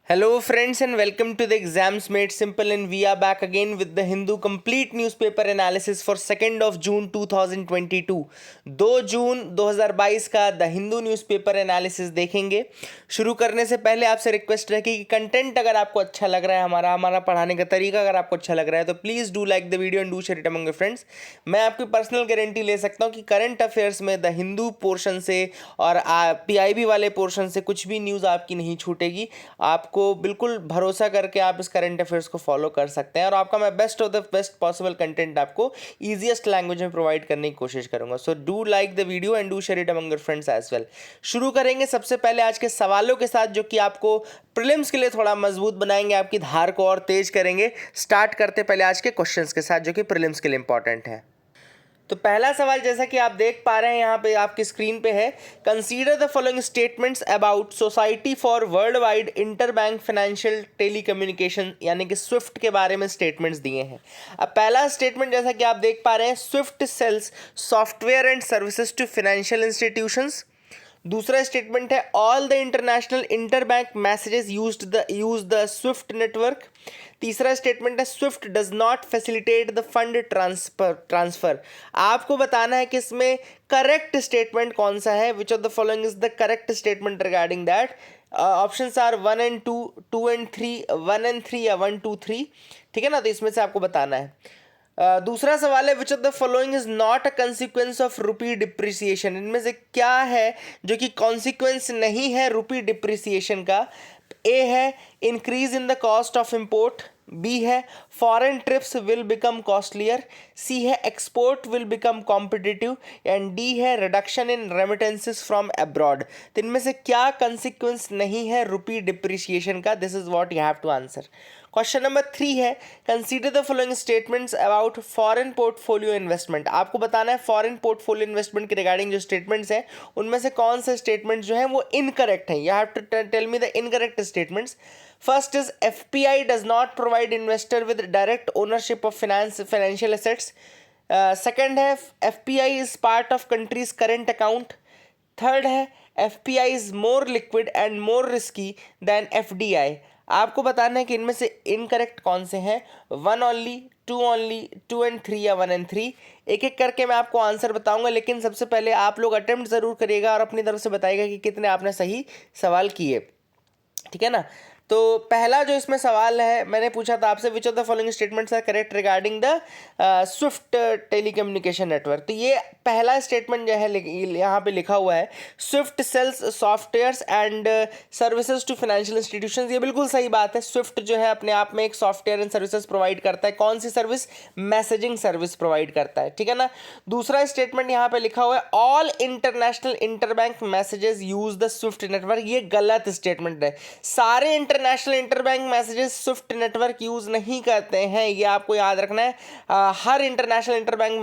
Hello, friends, and welcome to the Exams Made Simple. And we are back again with the Hindu complete newspaper analysis for 2nd of June 2022. 2 जून 2022 का the Hindu newspaper analysis देखेंगे। शुरू करने से पहले आपसे request रखी कि content अगर आपको अच्छा लग रहा है, हमारा पढ़ाने का तरीका अगर आपको अच्छा लग रहा है तो please do like the video and do share it among your friends. मैं आपकी पर्सनल गारंटी ले सकता हूँ कि करंट अफेयर्स में द हिंदू पोर्शन से और PIB वाले पोर्शन से कुछ भी न्यूज़ आपकी नहीं छूटेगी। आपको बिल्कुल भरोसा करके आप इस करंट अफेयर्स को फॉलो कर सकते हैं और आपका मैं best of the best possible content आपको ईजीएस्ट लैंग्वेज में प्रोवाइड करने की कोशिश करूंगा। So do like the video and do share it among your friends as well. शुरू करेंगे सबसे पहले आज के सवालों के साथ, जो कि आपको प्रीलिम्स के लिए थोड़ा मजबूत बनाएंगे, आपकी धार को और तेज करेंगे। स्टार्ट करते पहले आज के क्वेश्चंस के साथ, जो कि प्रीलिम्स के लिए इंपॉर्टेंट है। तो पहला सवाल जैसा कि आप देख पा रहे हैं यहाँ पे आपकी स्क्रीन पे है, consider the following statements about society for world wide inter bank financial telecommunication यानी कि स्विफ्ट के बारे में स्टेटमेंट्स दिए हैं। अब पहला स्टेटमेंट जैसा कि आप देख पा रहे हैं, SWIFT sells software and services to financial institutions. दूसरा स्टेटमेंट है, all the international interbank messages use the SWIFT network. तीसरा स्टेटमेंट है, SWIFT does not facilitate the fund transfer. आपको बताना है कि इसमें करेक्ट स्टेटमेंट कौन सा है, which of the following is the correct statement regarding that. Options are 1 and 2, 2 and 3, 1 and 3 या 1, 2, 3। ठीक है ना, तो इसमें से आपको बताना है। दूसरा सवाल है, which of the following is not a consequence of rupee depreciation. इनमें से क्या है जो कि कॉन्सिक्वेंस नहीं है रुपी डिप्रिसिएशन का। ए है, increase in the cost of import. B है, foreign trips will become costlier. C है, export will become competitive. And D है, reduction in remittances from abroad. तो इनमें से क्या कंसिक्वेंस नहीं है रुपी डिप्रिसिएशन का? This is what you have to answer. Question number 3 है, consider the following statements about foreign portfolio investment. आपको बताना है फॉरेन पोर्टफोलियो इन्वेस्टमेंट के रिगार्डिंग जो स्टेटमेंट्स हैं उनमें से कौन से स्टेटमेंट्स जो हैं वो इनकरेक्ट हैं। You have to tell me the incorrect statements. First is, FPI does not provide investor with direct ownership of financial assets. Second है, FPI is part of countries current account. Third है, FPI is more liquid and more risky than FDI। आपको बताना है कि इनमें से incorrect कौन से हैं। 1 ओनली, 2 ओनली, 2 and 3 या 1 and 3। एक एक करके मैं आपको आंसर बताऊंगा, लेकिन सबसे पहले आप लोग अटेम्प्ट ज़रूर करिएगा और अपनी तरफ से बताइएगा कि कितने आपने सही सवाल किए। ठीक है ना। तो पहला जो इसमें सवाल है, मैंने पूछा था आपसे, which of the following statements are correct regarding the SWIFT telecommunication network. तो ये पहला स्टेटमेंट जो है यहाँ पे लिखा हुआ है, SWIFT sells softwares and services to financial institutions. ये बिल्कुल सही बात है। स्विफ्ट जो है अपने आप में एक सॉफ्टवेयर एंड सर्विसेज प्रोवाइड करता है। कौन सी सर्विस? मैसेजिंग सर्विस प्रोवाइड करता है। ठीक है ना। दूसरा स्टेटमेंट यहाँ पे लिखा हुआ है, all international interbank messages use the SWIFT network. ये गलत स्टेटमेंट है। सारे international interbank messages Swift network use नहीं करते हैं, ये आपको याद रखना है। हर इंटरनेशनल इंटरबैंक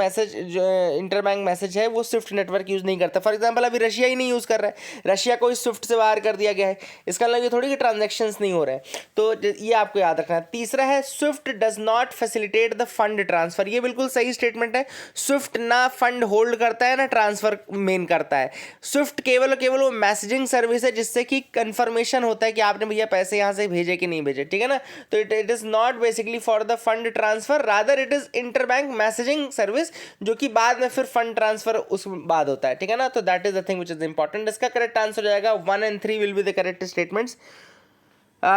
मैसेज है वो स्विफ्ट नेटवर्क यूज नहीं करता। फॉर एग्जांपल अभी रशिया ही नहीं यूज कर रहा है, रशिया को इस स्विफ्ट से बाहर कर दिया गया है, इसका मतलब ये थोड़ी कि ट्रांजैक्शंस नहीं हो रहे हैं। तो ये आपको याद रखना है। तीसरा है, SWIFT does not facilitate the fund transfer. ये बिल्कुल सही स्टेटमेंट है। स्विफ्ट ना फंड होल्ड करता है ना ट्रांसफर मेन करता है। स्विफ्ट केवल और केवल वो मैसेजिंग सर्विस है जिससे कि कंफर्मेशन होता है कि आपने भैया पैसे यहाँ से भेजे कि नहीं भेजे। ठीक है ना। तो it is not basically for the fund transfer, rather it is interbank messaging service, जो कि बाद में फिर फंड ट्रांसफर उस बाद होता है। ठीक है ना। तो that is the thing which is important. इसका करेक्ट आंसर हो जाएगा 1 and 3 will be the correct statements.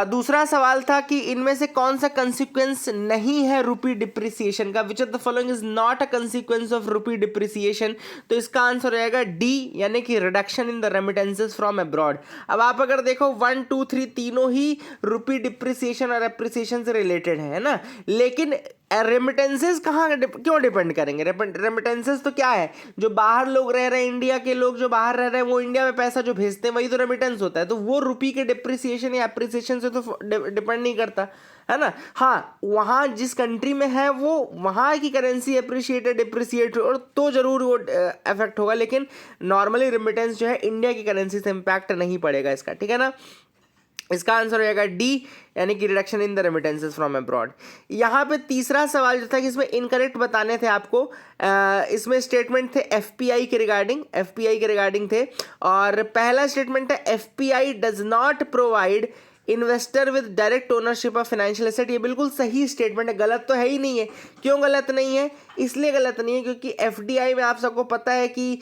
दूसरा सवाल था कि इनमें से कौन सा कंसिक्वेंस नहीं है रुपी डिप्रिसिएशन का, विच of the following is not a consequence of rupee depreciation. तो इसका आंसर रहेगा डी, यानी कि reduction in the remittances from abroad. अब आप अगर देखो 1, 2, 3 तीनों ही रुपी डिप्रिसिएशन और एप्रिसिएशन से रिलेटेड है ना, लेकिन रेमिटेंसेस क्यों डिपेंड करेंगे? रेमिटेंसेस तो क्या है, जो बाहर लोग रह रहे हैं, इंडिया के लोग जो बाहर रह रहे हैं वो इंडिया में पैसा जो भेजते हैं वही तो रेमिटेंस होता है। तो वो रुपी के डिप्रिसिएशन या एप्रिसिएशन से तो डिपेंड नहीं करता है ना। हाँ, वहाँ जिस कंट्री में है वो वहाँ की करेंसी अप्रिशिएटेड डिप्रिसिएट और तो जरूर वो इफेक्ट होगा, लेकिन नॉर्मली रेमिटेंस जो है इंडिया की करेंसी से इम्पैक्ट नहीं पड़ेगा इसका। ठीक है ना। इसका आंसर हो जाएगा डी, यानी कि reduction in the remittances from abroad. यहाँ पे तीसरा सवाल जो था कि इसमें इनकरेक्ट बताने थे आपको, इसमें स्टेटमेंट थे एफपीआई के रिगार्डिंग थे। और पहला स्टेटमेंट है, FPI does not provide investor with direct ownership of financial asset, ये बिल्कुल सही स्टेटमेंट है, गलत तो है ही नहीं है। क्यों गलत नहीं है? इसलिए गलत नहीं है क्योंकि एफडीआई में आप सबको पता है कि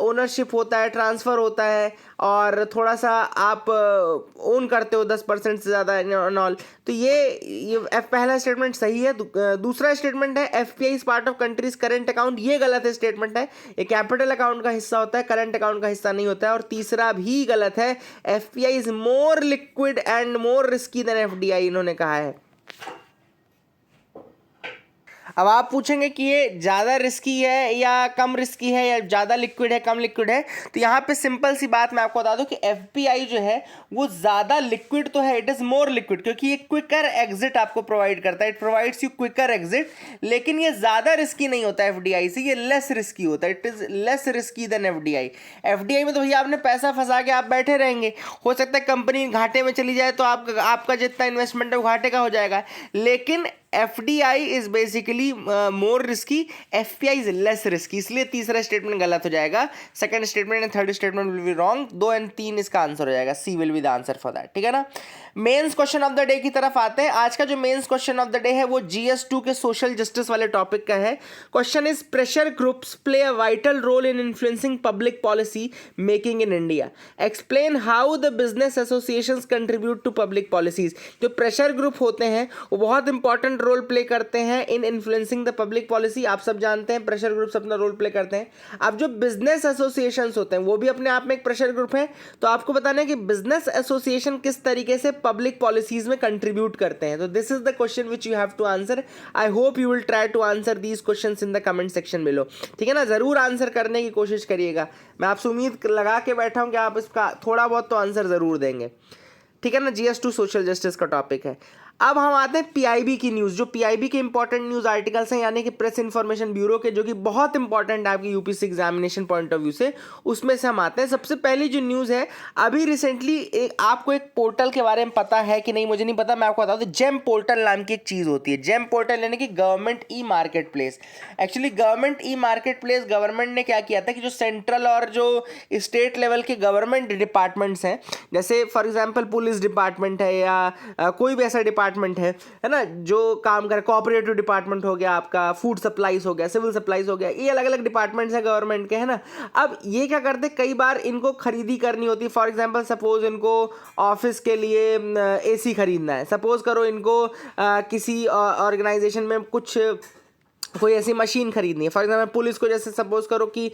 ओनरशिप होता है, ट्रांसफ़र होता है और थोड़ा सा आप ओन करते हो 10% से ज़्यादा एंड ऑल। तो ये पहला स्टेटमेंट सही है। दूसरा स्टेटमेंट है FPI is part of countries current account, ये गलत है स्टेटमेंट है। ये कैपिटल अकाउंट का हिस्सा होता है, करंट अकाउंट का हिस्सा नहीं होता है। और तीसरा भी गलत है, FPI is more liquid and more risky than FDI, इन्होंने कहा है। अब आप पूछेंगे कि ये ज़्यादा रिस्की है या कम रिस्की है, या ज़्यादा लिक्विड है कम लिक्विड है। तो यहाँ पे सिंपल सी बात मैं आपको बता दूं कि एफपीआई जो है वो ज़्यादा लिक्विड तो है, इट इज़ मोर लिक्विड, क्योंकि ये क्विकर एग्जिट आपको प्रोवाइड करता है, it provides you quicker exit. लेकिन ये ज़्यादा रिस्की नहीं होता एफडीआई से, ये लेस रिस्की होता है, it is less risky than FDI. FDI में तो भैया आपने पैसा फंसा के आप बैठे रहेंगे, हो सकता है कंपनी घाटे में चली जाए तो आपका जितना इन्वेस्टमेंट है वो घाटे का हो जाएगा। लेकिन FDI is basically more risky, FPI is less risky, इसलिए तीसरा स्टेटमेंट गलत हो जाएगा। Second statement and third statement will be wrong. 2 और 3 इसका आंसर हो जाएगा, C will be the answer for that, ठीक है ना। Mains question of the day की तरफ आते हैं। आज का जो mains question of the day है वो GS2 के सोशल जस्टिस वाले टॉपिक का है। Question is pressure groups play a vital role in influencing public policy making in India, explain how the business associations contribute to public policies. जो pressure group होते हैं वो बहुत इंपॉर्टेंट रोल प्ले करते हैं in influencing the public policy, आप सब जानते हैं प्रेशर ग्रुप्स अपना रोल प्ले करते हैं। अब जो बिजनेस एसोसिएशंस होते हैं वो भी अपने आप में एक प्रेशर ग्रुप है। तो आपको बताना है कि बिजनेस एसोसिएशन किस तरीके से पब्लिक पॉलिसीज में कंट्रीब्यूट करते हैं। तो this is the question which you have to answer. I hope you will try to answer these questions in the comment section below, ठीक है ना। जरूर आंसर करने की कोशिश करिएगा, मैं आपसे उम्मीद लगा के बैठा हूं कि आप इसका थोड़ा बहुत तो आंसर जरूर देंगे, ठीक है ना। GS2 सोशल जस्टिस का टॉपिक है। अब हम आते हैं पीआईबी की न्यूज़, जो पीआईबी के इंपॉर्टेंट न्यूज़ आर्टिकल्स हैं, यानी कि प्रेस इन्फॉर्मेशन ब्यूरो के, जो कि बहुत इंपॉर्टेंट है आपकी UPSC examination point of view से। उसमें से हम आते हैं। सबसे पहली जो न्यूज़ है, अभी रिसेंटली आपको एक पोर्टल के बारे में पता है कि नहीं मुझे नहीं पता, मैं आपको बता दूं। जेम पोर्टल नाम की एक चीज़ होती है। जेम पोर्टल यानी कि government e market place. Actually government e market place government ने क्या किया था कि जो सेंट्रल और जो स्टेट लेवल के गवर्नमेंट डिपार्टमेंट्स हैं, जैसे फॉर एग्जाम्पल पुलिस डिपार्टमेंट है या कोई भी ऐसा डिपार्टमेंट है ना, जो काम करे, कोऑपरेटिव डिपार्टमेंट हो गया आपका, फूड सप्लाईज हो गया, सिविल सप्लाईज हो गया, ये अलग अलग डिपार्टमेंट्स हैं गवर्नमेंट के, है ना। अब ये क्या करते, कई बार इनको खरीदी करनी होती है। फॉर एग्जांपल सपोज इनको ऑफिस के लिए एसी खरीदना है, सपोज करो इनको किसी ऑर्गेनाइजेशन में कुछ कोई ऐसी मशीन खरीदनी है। फॉर एग्जाम्पल पुलिस को जैसे सपोज करो कि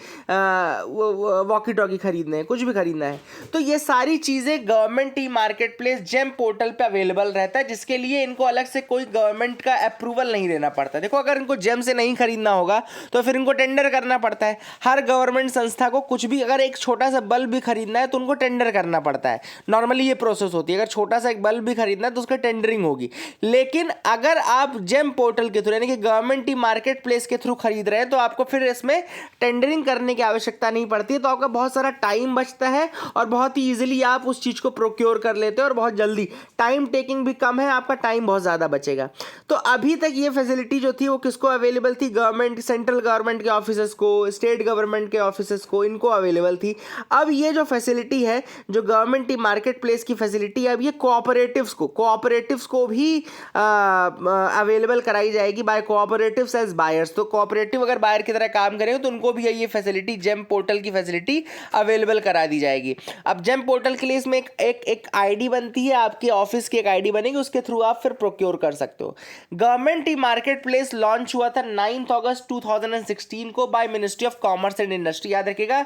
वॉकी टॉकी खरीदने हैं, कुछ भी खरीदना है, तो ये सारी चीज़ें government e market place GeM portal पे अवेलेबल रहता है, जिसके लिए इनको अलग से कोई गवर्नमेंट का अप्रूवल नहीं लेना पड़ता। देखो, अगर इनको जेम से नहीं खरीदना होगा तो फिर इनको टेंडर करना पड़ता है। हर गवर्नमेंट संस्था को कुछ भी, अगर एक छोटा सा बल्ब भी खरीदना है तो उनको टेंडर करना पड़ता है। नॉर्मली ये प्रोसेस होती है, अगर छोटा सा एक बल्ब भी खरीदना है तो उसका टेंडरिंग होगी। लेकिन अगर आप जेम पोर्टल के थ्रू यानी कि गवर्नमेंट ई मार्केट प्लेस के थ्रू खरीद रहे हैं तो आपको फिर इसमें टेंडरिंग करने की आवश्यकता नहीं पड़ती है। तो आपका बहुत सारा टाइम बचता है और बहुत ही इजीली आप उस चीज को प्रोक्योर कर लेते हैं और बहुत जल्दी, टाइम टेकिंग भी कम है, आपका टाइम बहुत ज्यादा बचेगा। तो अभी तक ये फैसिलिटी जो थी वो किसको अवेलेबल थी? गवर्नमेंट, सेंट्रल गवर्नमेंट के ऑफिसर्स को, स्टेट गवर्नमेंट के ऑफिसर्स को, इनको अवेलेबल थी। अब ये जो फैसिलिटी है, जो गवर्नमेंट ई मार्केट प्लेस की फैसिलिटी है, अब ये कोऑपरेटिव्स को भी अवेलेबल कराई जाएगी बाय कोऑपरेटिव्स एज बायर्स। तो कोऑपरेटिव अगर बायर की तरह काम करेंगे तो उनको भी ये फैसिलिटी, जेम पोर्टल की फैसिलिटी अवेलेबल करा दी जाएगी। अब जेम पोर्टल के लिए इसमें एक आईडी बनती है, आपके ऑफिस की एक आईडी बनेगी, उसके थ्रू आप फिर प्रोक्योर कर सकते हो। Government e market place launch हुआ था 9 अगस्त 2016 को bye ministry of commerce and industry. याद रखिएगा,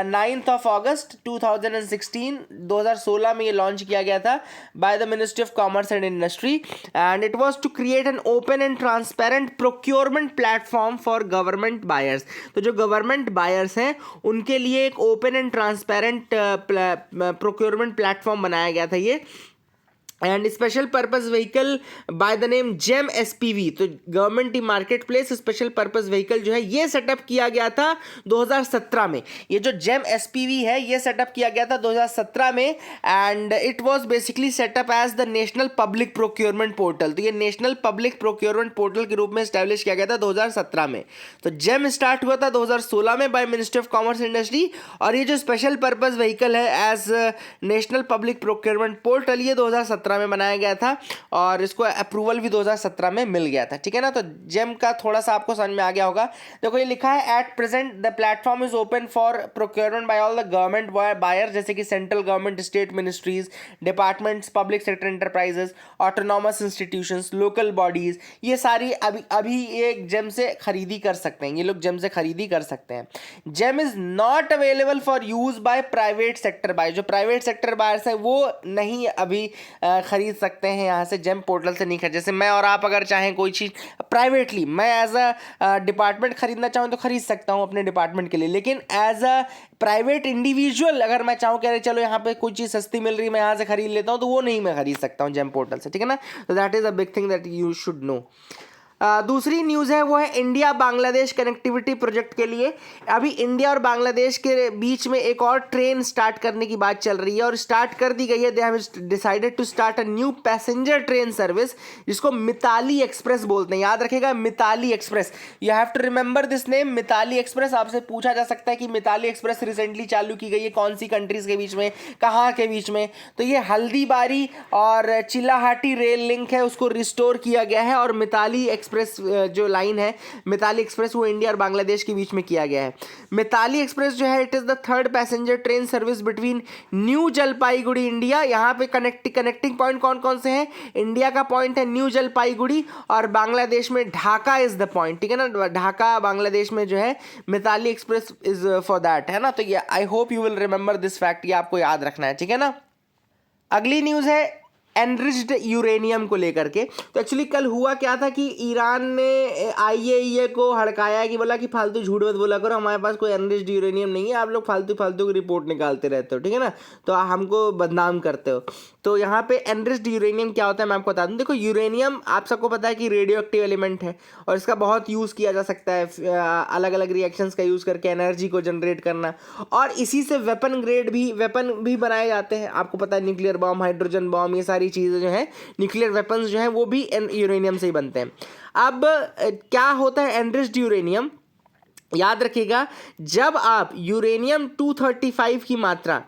9 अगस्त 2016, 2016 में ये लॉन्च किया गया था by the ministry of commerce and industry, and it was to create an open and transparent procurement platform for government buyers. तो जो गवर्नमेंट बायर्स हैं उनके लिए एक open and transparent procurement platform बनाया गया था ये, and special purpose vehicle by the name GeM SPV. तो government e marketplace special purpose vehicle जो है ये सेटअप किया गया था 2017 में। ये जो जेम एसपीवी है ये सेटअप किया गया था 2017 में and it was basically set up as the national public procurement portal. तो ये नेशनल पब्लिक प्रोक्योरमेंट पोर्टल के रूप में स्टैब्लिश किया गया था 2017 में। तो जेम स्टार्ट हुआ था 2016 में by ministry of commerce industry, और ये जो स्पेशल पर्पस व्हीकल है as national public procurement portal ये 2017 में बनाया गया था और इसको अप्रूवल भी 2017 में मिल गया था। ठीक है ना, तो जेम का थोड़ा सा आपको समझ में आ गया होगा। देखो ये लिखा है at present the platform is open for procurement by all the government buyer, जैसे कि central government, state ministries, departments, public sector enterprises, autonomous institutions, local bodies, ये सारी अभी एक जेम से खरीदी कर सकते हैं, ये लोग जेम से खरीदी कर सकते हैं। GeM is not available for use by private sector buyer. जो प्राइवेट सेक्टर बायर्स है वो नहीं अभी खरीद सकते हैं यहाँ से, जेम पोर्टल से नहीं खरीद। जैसे मैं और आप अगर चाहें कोई चीज़ प्राइवेटली, मैं एज अ डिपार्टमेंट खरीदना चाहूँ तो खरीद सकता हूँ अपने डिपार्टमेंट के लिए, लेकिन एज अ प्राइवेट इंडिविजुअल अगर मैं चाहूँ कि अरे चलो यहाँ पे कोई चीज़ सस्ती मिल रही है मैं यहाँ से खरीद लेता हूँ, तो वो नहीं मैं खरीद सकता हूँ जेम पोर्टल से। ठीक है ना, तो that is a big thing that you should know. दूसरी न्यूज़ है वो है इंडिया बांग्लादेश कनेक्टिविटी प्रोजेक्ट के लिए। अभी इंडिया और बांग्लादेश के बीच में एक और ट्रेन स्टार्ट करने की बात चल रही है और स्टार्ट कर दी गई है। They have decided to start a new passenger train service जिसको मिताली एक्सप्रेस बोलते हैं। याद रखेगा Mitali express, you have to remember this name Mitali express. आपसे पूछा जा सकता है कि मिताली एक्सप्रेस रिसेंटली चालू की गई है कौन सी कंट्रीज़ के बीच में, कहाँ के बीच में, तो ये हल्दीबारी और चिल्लाहाटी रेल लिंक है उसको रिस्टोर किया गया है और मिताली एक्सप्रेस जो लाइन है मिताली एक्सप्रेस वो इंडिया और बांग्लादेश के बीच में किया गया है। मिताली एक्सप्रेस जो है it is the third passenger train service between new Jalpaiguri India. यहाँ पे कनेक्टिंग पॉइंट कौन कौन से हैं? इंडिया का पॉइंट है न्यू जलपाईगुड़ी और बांग्लादेश में ढाका इज़ द पॉइंट। ठीक है ना, ढाका बांग्लादेश में जो है Mitali express is for that, है ना। तो ये I hope you will remember this fact, ये आपको याद रखना है। ठीक है ना। अगली न्यूज़ है एनरिच्ड यूरेनियम को लेकर के। तो एक्चुअली कल हुआ क्या था कि ईरान ने आईएईए को हड़काया कि बोला कि फालतू झूठ मत बोला करो, हमारे पास कोई एनरिच्ड यूरेनियम नहीं है, आप लोग फालतू की रिपोर्ट निकालते रहते हो, ठीक है ना, तो हमको बदनाम करते हो। तो यहाँ पे एनरिच्ड यूरेनियम क्या होता है मैं आपको बता दूँ। देखो यूरेनियम आप सबको पता है कि रेडियो एक्टिव एलिमेंट है और इसका बहुत यूज़ किया जा सकता है, अलग अलग रिएक्शंस का यूज़ करके एनर्जी को जनरेट करना, और इसी से वेपन भी बनाए जाते हैं। आपको पता है न्यूक्लियर बॉम्ब, हाइड्रोजन बॉम्ब, ये सारी चीज़ें जो है न्यूक्लियर वेपन्स जो है वो भी यूरेनियम से ही बनते हैं। अब क्या होता है एनरिच्ड यूरेनियम, याद रखिएगा, जब आप यूरेनियम 235 की मात्रा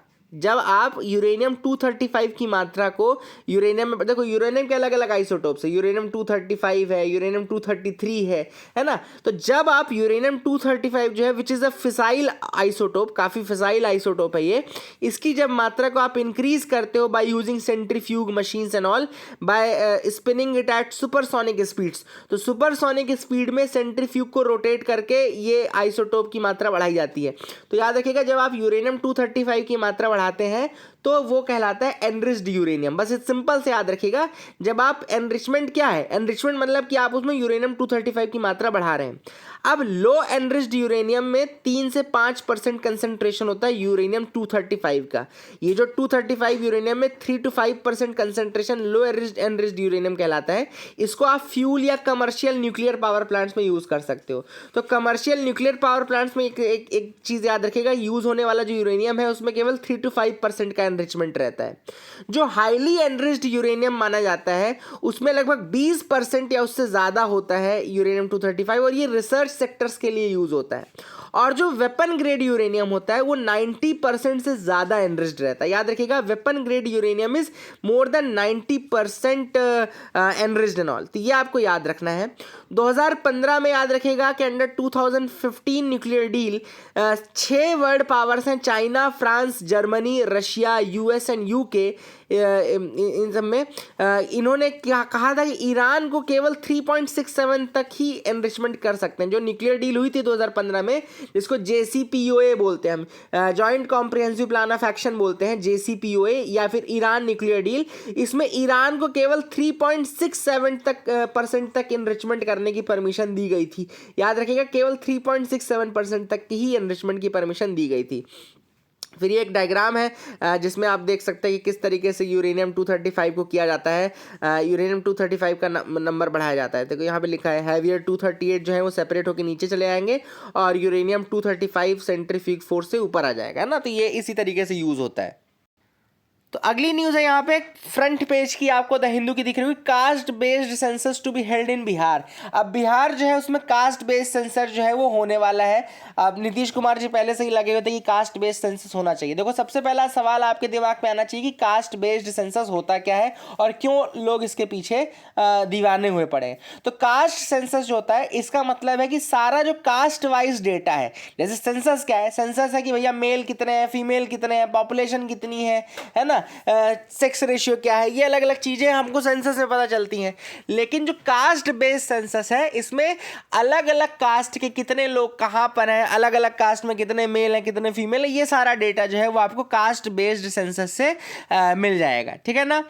की मात्रा को यूरेनियम में, देखो यूरेनियम के अलग अलग आइसोटोप्स है, यूरेनियम 235 है, यूरेनियम 233 है ना। तो जब आप यूरेनियम 235 जो है which is a fissile isotope, काफ़ी फिसाइल आइसोटोप है ये, इसकी जब मात्रा को आप इंक्रीज करते हो by using centrifuge machines and all, by spinning it at supersonic speeds, तो सुपरसोनिक स्पीड में सेंट्रीफ्यूग को रोटेट करके ये आइसोटोप की मात्रा बढ़ाई जाती है। तो याद रखिएगा जब आप यूरेनियम 235 की मात्रा बढ़ाते हैं तो वो कहलाता है एनरिच्ड यूरेनियम। बस इस सिंपल से याद रखिएगा, जब आप एनरिचमेंट क्या है, एनरिचमेंट मतलब कि आप उसमें यूरेनियम 235 की मात्रा बढ़ा रहे हैं। अब लो एनरिच्ड यूरेनियम में 3 से 5% कंसंट्रेशन होता है यूरेनियम 235 का। ये जो 235 यूरेनियम में 3 to 5% concentration low enriched uranium कहलाता है। इसको आप फ्यूल या कमर्शियल न्यूक्लियर पावर प्लांट्स में यूज़ कर सकते हो। तो कमर्शियल न्यूक्लियर पावर प्लांट्स में एक चीज़ याद रखिएगा, यूज़ होने वाला जो यूरेनियम है उसमें केवल 3 to 5% का एनरिचमेंट रहता है। जो हाईली एनरिच्ड यूरेनियम माना जाता है उसमें लगभग 20% या उससे ज़्यादा होता है यूरेनियम 235, और ये रिसर्च सेक्टर्स के लिए यूज़ होता है। और जो वेपन ग्रेड यूरेनियम होता है वो 90% से ज़्यादा एनरिच्ड रहता है। याद रखिएगा weapon grade uranium is more than 90% enriched and all, तो ये आपको याद रखना है। 2015 में याद रखिएगा कि under 2015 nuclear deal 6 world powers हैं, China, France, Germany, Russia, US and UK, इन सब में इन्होंने क्या कहा था कि ईरान को केवल 3.67 तक ही एनरिचमेंट कर सकते हैं। जो न्यूक्लियर डील हुई थी 2015 में, जिसको JCPOA बोलते हैं हम, joint comprehensive plan of action बोलते हैं, JCPOA या फिर ईरान न्यूक्लियर डील, इसमें ईरान को केवल 3.67% तक एनरिचमेंट करने की परमिशन दी गई थी। याद रखिएगा केवल 3.67% तक की ही एनरिचमेंट की परमिशन दी गई थी। फिर ये एक डायग्राम है जिसमें आप देख सकते हैं कि किस तरीके से यूरेनियम 235 को किया जाता है। यूरेनियम 235 का नंबर बढ़ाया जाता है। देखो यहाँ पे लिखा है हैवियर 238 जो है वो सेपरेट होकर नीचे चले आएंगे और यूरेनियम 235 सेंट्रीफ्यूग फोर्स से ऊपर आ जाएगा, है ना। तो ये इसी तरीके से यूज होता है। तो अगली न्यूज़ है यहाँ पे फ्रंट पेज की, आपको द हिंदू की दिख रही हुई, caste based census to be held in Bihar. अब बिहार जो है उसमें कास्ट बेस्ड सेंसर जो है वो होने वाला है। अब नीतीश कुमार जी पहले से ही लगे हुए थे कि कास्ट बेस्ड सेंसस होना चाहिए। देखो सबसे पहला सवाल आपके दिमाग में आना चाहिए कि कास्ट बेस्ड सेंसस होता क्या है और क्यों लोग इसके पीछे दीवाने हुए पड़े हैं। तो कास्ट सेंसस जो होता है इसका मतलब है कि सारा जो कास्ट वाइज डेटा है, जैसे सेंसस क्या है, सेंसस है कि भैया मेल कितने हैं, फीमेल कितने हैं, पॉपुलेशन कितनी है ना, सेक्स रेशियो क्या है, ये अलग अलग चीज़ें हमको सेंसस में पता चलती हैं। लेकिन जो कास्ट बेस्ड सेंसस है इसमें अलग अलग कास्ट के कितने लोग कहाँ पर हैं, अलग अलग कास्ट में कितने मेल हैं कितने फीमेल है, ये सारा डेटा जो है वो आपको कास्ट बेस्ड सेंसस से मिल जाएगा, ठीक है ना।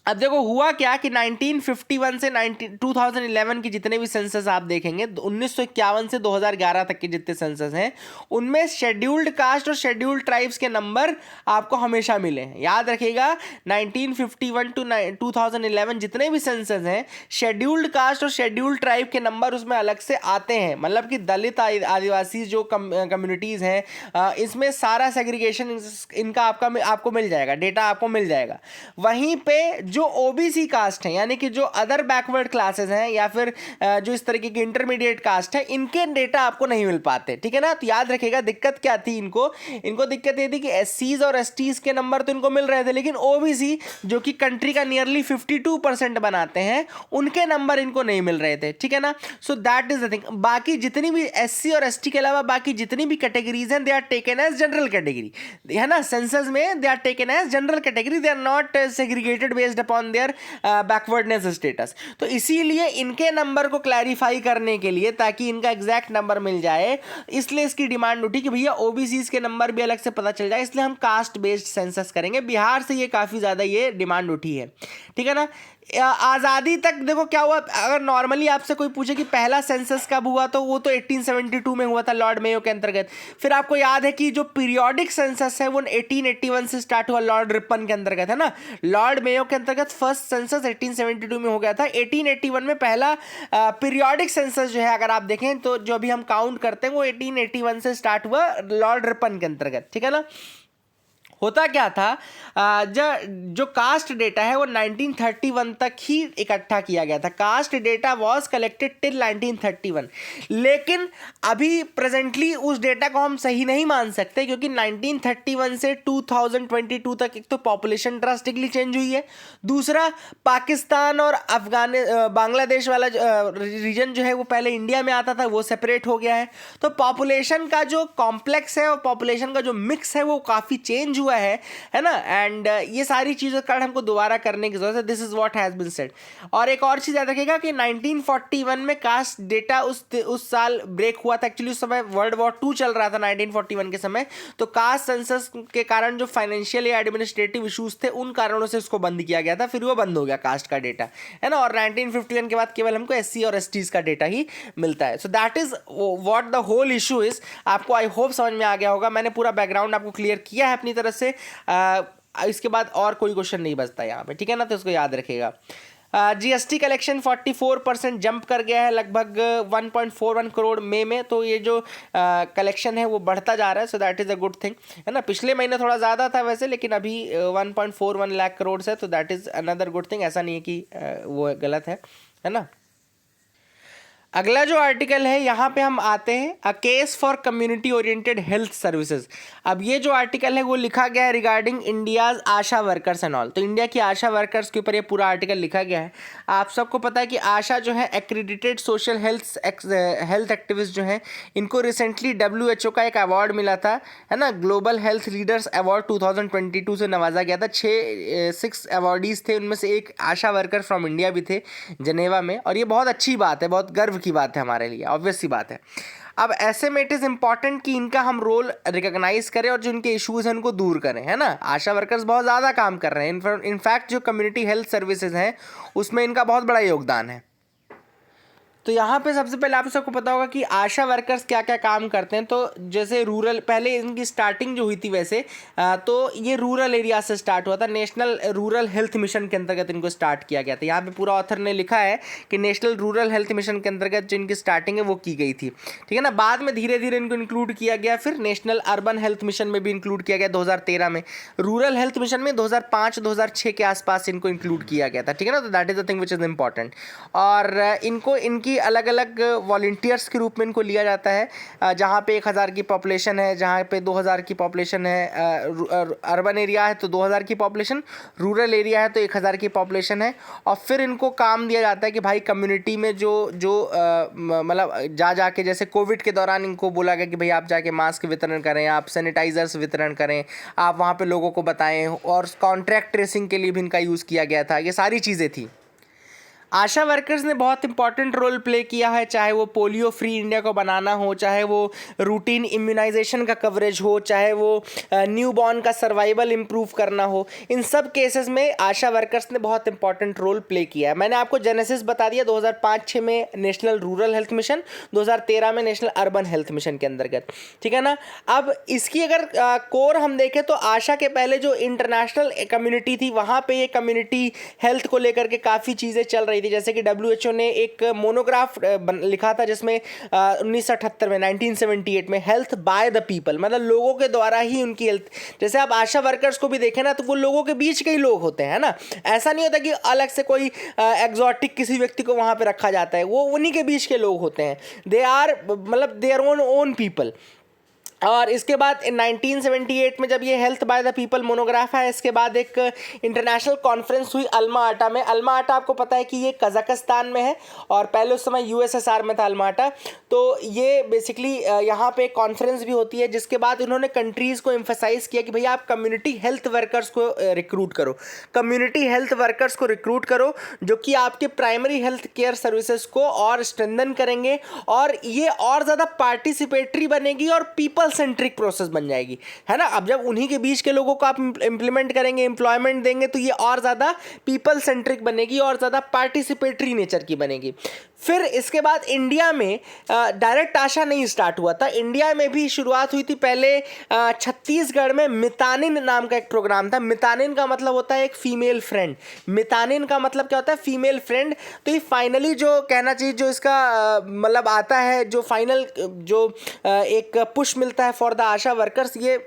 अब देखो हुआ क्या कि 1951 से 2011 की जितने भी सेंसस आप देखेंगे, 1951 से 2011 तक के जितने सेंसस हैं उनमें शेड्यूल्ड कास्ट और शेड्यूल्ड ट्राइब्स के नंबर आपको हमेशा मिले हैं। याद रखिएगा 1951 टू 2011 जितने भी सेंसस हैं शेड्यूल्ड कास्ट और शेड्यूल्ड ट्राइब के नंबर उसमें अलग से आते हैं। मतलब कि दलित आदिवासी जो कम्युनिटीज़ हैं इसमें सारा सेग्रीगेशन इनका आपको मिल जाएगा, डेटा आपको मिल जाएगा। वहीं पे जो ओबीसी कास्ट है यानी कि जो अदर बैकवर्ड क्लासेस हैं या फिर जो इस तरीके की इंटरमीडिएट कास्ट है इनके डेटा आपको नहीं मिल पाते, ठीक है ना। तो याद रखिएगा दिक्कत क्या थी, इनको दिक्कत ये थी कि एससीज और एसटीज के नंबर तो इनको मिल रहे थे, लेकिन ओबीसी जो कि कंट्री का नियरली 52% बनाते हैं उनके नंबर इनको नहीं मिल रहे थे, ठीक है ना। सो दैट इज द थिंग। बाकी जितनी भी एससी और एसटी के अलावा बाकी जितनी भी कैटेगरीज हैं they are taken as general category, है ना। सेंसस में they are taken as general category, they are not segregated based upon their backwardness status. तो इसीलिए इनके नंबर को क्लैरिफाई करने के लिए ताकि इनका एग्जैक्ट नंबर मिल जाए, इसलिए इसकी डिमांड उठी कि भैया ओबीसीज के नंबर भी अलग से पता चल जाए, इसलिए हम कास्ट बेस्ड सेंसस करेंगे। बिहार से ये काफ़ी ज़्यादा ये डिमांड उठी है, ठीक है ना। आज़ादी तक देखो क्या हुआ, अगर नॉर्मली आपसे कोई पूछे कि पहला सेंसस कब हुआ तो वो तो 1872 में हुआ था लॉर्ड मेयो के अंतर्गत। फिर आपको याद है कि जो पीरियोडिक सेंसस है वो 1881 से स्टार्ट हुआ लॉर्ड रिपन के अंतर्गत, है ना। लॉर्ड मेयो के अंतर्गत फर्स्ट सेंसस 1872 में हो गया था। 1881 में पहला पीरियोडिक सेंसस जो है अगर आप देखें तो जो अभी हम काउंट करते हैं वो 1881 से स्टार्ट हुआ लॉर्ड रिपन के अंतर्गत, ठीक है ना। होता क्या था जो कास्ट डेटा है वो 1931 तक ही इकट्ठा किया गया था। Caste data was collected till 1931, लेकिन अभी प्रेजेंटली उस डेटा को हम सही नहीं मान सकते क्योंकि 1931 से 2022 तक एक तो पॉपुलेशन ड्रास्टिकली चेंज हुई है, दूसरा पाकिस्तान और बांग्लादेश वाला रीजन जो है वो पहले इंडिया में आता था वो सेपरेट हो गया है। तो पॉपुलेशन का जो कॉम्प्लेक्स है और पॉपुलेशन का जो मिक्स है वो काफ़ी चेंज हुआ है ना। एंड ये सारी चीज़ों का हमको दोबारा करने की जरूरत है। This is what has been said. और एक और चीज़ याद रखिएगा कि 1941 में कास्ट डेटा उस साल ब्रेक हुआ था। एक्चुअली उस समय वर्ल्ड वॉर 2 चल रहा था 1941 के समय, तो कास्ट सेंसस के कारण जो फाइनेंशियल या एडमिनिस्ट्रेटिव इशूज थे उन कारणों से उसको बंद किया गया था, फिर वो बंद हो गया कास्ट का डेटा, है ना। और 1951 के बाद केवल हमको एससी और एसटीज का डेटा ही मिलता है। So that is what the whole issue is. आपको आई होप समझ में आ गया होगा, मैंने पूरा बैकग्राउंड आपको क्लियर किया है अपनी तरफ से। इसके बाद और कोई क्वेश्चन नहीं बचता यहाँ पे, ठीक है ना, तो इसको याद रखिएगा। जीएसटी कलेक्शन 44% जंप कर गया है लगभग 1.41 करोड़ में, तो ये जो कलेक्शन है वो बढ़ता जा रहा है। So that is a good thing, है ना। पिछले महीने थोड़ा ज़्यादा था वैसे, लेकिन अभी 1.41 लाख करोड़ है, तो that is another good thing. ऐसा नहीं है कि वो गलत है ना। अगला जो आर्टिकल है यहाँ पे हम आते हैं, a case for community oriented health services. अब ये जो आर्टिकल है वो लिखा गया है regarding India's Asha workers and all. तो इंडिया की आशा वर्कर्स के ऊपर ये पूरा आर्टिकल लिखा गया है। आप सबको पता है कि आशा जो है एक्रेडिटेड सोशल हेल्थ एक्टिविस्ट जो हैं, इनको रिसेंटली WHO का एक अवार्ड मिला था, है ना। ग्लोबल हेल्थ लीडर्स अवार्ड 2022 से नवाजा गया था। 6 अवार्डीज थे, उनमें से एक आशा वर्कर फ्रॉम इंडिया भी थे जनेवा में, और ये बहुत अच्छी बात है, बहुत गर्व की बात है हमारे लिए, ऑब्वियस सी बात है। अब ऐसे में इट इज़ इंपॉर्टेंट कि इनका हम रोल रिकॉग्नाइज करें और जो इनके इश्यूज हैं उनको दूर करें, है ना। आशा वर्कर्स बहुत ज़्यादा काम कर रहे हैं। इनफैक्ट जो कम्युनिटी हेल्थ सर्विसेज हैं उसमें इनका बहुत बड़ा योगदान है। तो यहाँ पे सबसे पहले आप सबको पता होगा कि आशा वर्कर्स क्या क्या काम करते हैं। तो जैसे रूरल, पहले इनकी स्टार्टिंग जो हुई थी वैसे तो ये रूरल एरिया से स्टार्ट हुआ था। नेशनल रूरल हेल्थ मिशन के अंतर्गत इनको स्टार्ट किया गया था। यहाँ पे पूरा ऑथर ने लिखा है कि नेशनल रूरल हेल्थ मिशन के अंतर्गत जो इनकी स्टार्टिंग है वो की गई थी, ठीक है ना। बाद में धीरे धीरे इनको इंक्लूड किया गया, फिर नेशनल अर्बन हेल्थ मिशन में भी इंक्लूड किया गया 2013 में। रूरल हेल्थ मिशन में 2005-2006 के आसपास इनको इंक्लूड किया गया था, ठीक है ना। तो that is the thing which is important. और इनको इनकी अलग अलग वॉलंटियर्स के रूप में इनको लिया जाता है। जहाँ पे 1000 की पॉपुलेशन है, जहाँ पे 2000 की पॉपुलेशन है, अर्बन एरिया है तो 2000 की पॉपुलेशन, रूरल एरिया है तो 1000 की पॉपुलेशन है। और फिर इनको काम दिया जाता है कि भाई कम्युनिटी में जो जो मतलब जाके जैसे कोविड के दौरान इनको बोला गया कि भाई आप जाके मास्क वितरण करें, आप सैनिटाइजर्स वितरण करें, आप वहाँ पे लोगों को बताएं। और कॉन्ट्रैक्ट ट्रेसिंग के लिए भी इनका यूज़ किया गया था। ये सारी चीज़ें थी। आशा वर्कर्स ने बहुत इंपॉर्टेंट रोल प्ले किया है, चाहे वो पोलियो फ्री इंडिया को बनाना हो, चाहे वो रूटीन इम्यूनाइजेशन का कवरेज हो, चाहे वो न्यू बॉर्न का सर्वाइवल इम्प्रूव करना हो। इन सब केसेस में आशा वर्कर्स ने बहुत इंपॉर्टेंट रोल प्ले किया है। मैंने आपको जेनेसिस बता दिया 2005-06 में नेशनल रूरल हेल्थ मिशन, 2013 में नेशनल अर्बन हेल्थ मिशन के अंतर्गत, ठीक है ना। अब इसकी अगर कोर हम देखें तो आशा के पहले जो इंटरनेशनल कम्युनिटी थी वहाँ पे ये कम्युनिटी हेल्थ को लेकर के काफ़ी चीज़ें चल रही थी। जैसे कि WHO ने एक मोनोग्राफ लिखा था जिसमें 1978 में 1978 में हेल्थ बाय द पीपल, मतलब लोगों के द्वारा ही उनकी हेल्थ। जैसे आप आशा वर्कर्स को भी देखें ना तो वो लोगों के बीच के ही लोग होते हैं ना। ऐसा नहीं होता कि अलग से कोई एग्जॉटिक किसी व्यक्ति को वहाँ पे रखा जाता है, वो उन्हीं के बीच के लोग होते हैं। दे आर मतलब देयर ओन पीपल। और इसके बाद 1978 में जब ये health by the people monograph है, इसके बाद एक इंटरनेशनल कॉन्फ्रेंस हुई अल्मा आटा में। अल्मा आटा आपको पता है कि ये कजाकिस्तान में है और पहले उस समय USSR में था अल्मा आटा। तो ये बेसिकली यहाँ पे एक कॉन्फ्रेंस भी होती है जिसके बाद उन्होंने कंट्रीज़ को एम्फेसाइज किया कि भैया आप कम्युनिटी हेल्थ वर्कर्स को रिक्रूट करो, कम्युनिटी हेल्थ वर्कर्स को रिक्रूट करो जो कि आपके प्राइमरी हेल्थ केयर सर्विसेज को और स्ट्रेंथन करेंगे और ये और ज़्यादा पार्टिसिपेटरी बनेगी और पीपल सेंट्रिक प्रोसेस बन जाएगी, है ना। अब जब उन्हीं के बीच के लोगों को आप इंप्लीमेंट करेंगे, एम्प्लॉयमेंट देंगे तो ये और ज़्यादा पीपल सेंट्रिक बनेगी और ज़्यादा पार्टिसिपेटरी नेचर की बनेगी। फिर इसके बाद इंडिया में डायरेक्ट आशा नहीं स्टार्ट हुआ था, इंडिया में भी शुरुआत हुई थी पहले। छत्तीसगढ़ में मितानिन नाम का एक प्रोग्राम था। मितानिन का मतलब होता है एक फीमेल फ्रेंड। मितानिन का मतलब क्या होता है? Female friend. तो ये फाइनली जो कहना चाहिए, जो इसका मतलब आता है, जो फाइनल जो एक पुश मिलता है फॉर द आशा वर्कर्स, ये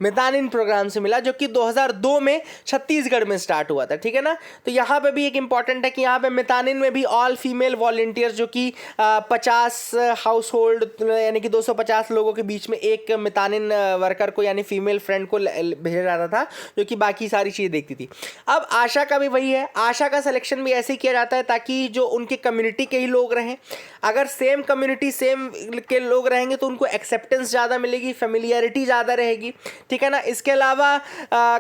मितानिन प्रोग्राम से मिला जो कि 2002 में छत्तीसगढ़ में स्टार्ट हुआ था, ठीक है ना। तो यहाँ पे भी एक इंपॉर्टेंट है कि यहाँ पे मितानिन में भी ऑल फीमेल वॉलंटियर्स जो कि 50 हाउस होल्ड यानी कि 250 लोगों के बीच में एक मितानिन वर्कर को यानी फीमेल फ्रेंड को भेजा जाता था जो कि बाकी सारी चीज़ें देखती थी। अब आशा का भी वही है, आशा का सिलेक्शन भी ऐसे ही किया जाता है ताकि जो उनके कम्युनिटी के ही लोग रहें। अगर सेम कम्युनिटी सेम के लोग रहेंगे तो उनको एक्सेप्टेंस ज़्यादा मिलेगी, फेमिलियरिटी ज़्यादा रहेगी, ठीक है ना। इसके अलावा